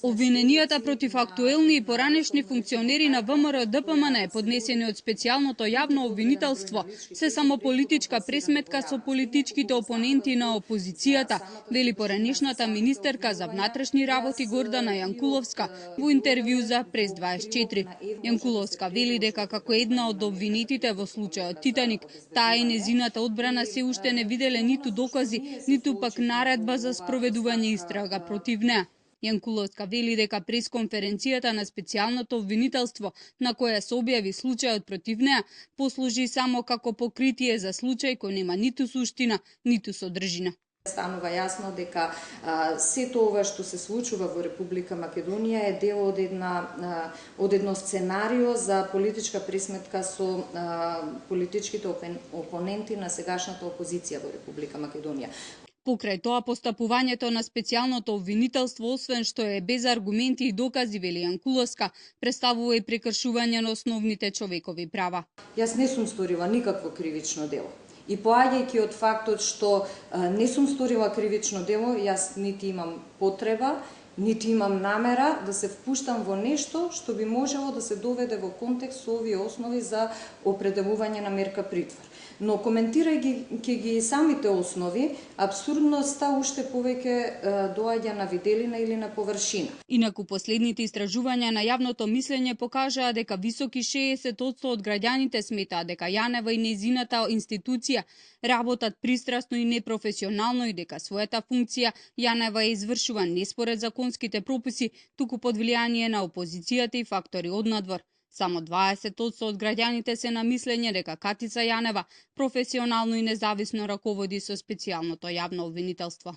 Обвиненијата против актуелни и поранешни функционери на ВМРО-ДПМН, поднесени од специјалното јавно обвинителство, се само политичка пресметка со политичките опоненти на опозицијата, вели поранешната министерка за внатрешни работи Гордана Јанкуловска во интервју за Прес 24. Јанкуловска вели дека како една од обвинетите во случајот Титаник, таа и незината одбрана се уште не виделе ниту докази, ниту пак наредба за спроведување истрага против неа. Јанкуловска вели дека пресконференцијата на специјалното обвинителство, на која се објави случајот против неа, послужи само како покритие за случај кој нема ниту суштина, ниту содржина. Станува јасно дека сето ова што се случува во Република Македонија е дел од едно сценарио за политичка пресметка со политичките опоненти на сегашната опозиција во Република Македонија. Покрај тоа, постапувањето на специјалното обвинителство, освен што е без аргументи и докази, вели Јанкуловска, представува и прекршување на основните човекови права. Јас не сум сторила никакво кривично дело. И поаѓајќи од фактот што не сум сторила кривично дело, јас нити имам потреба, нити имам намера да се впуштам во нешто што би можело да се доведе во контекст со овие основи за определување на мерка притвор. Но коментирајќи ги самите основи, абсурдноста уште повеќе доаѓа на виделина или на површина. Инаку последните истражувања на јавното мислење покажаа дека високи 60% од граѓаните сметаат дека Јанева и нејзината институција работат пристрасно и непрофесионално и дека својата функција Јанева ја извршува не според законските прописи, туку под влијание на опозицијата и фактори однадвор. Само 20% од граѓаните се на мислење дека Катица Јанева професионално и независно раководи со специјалното јавно обвинителство.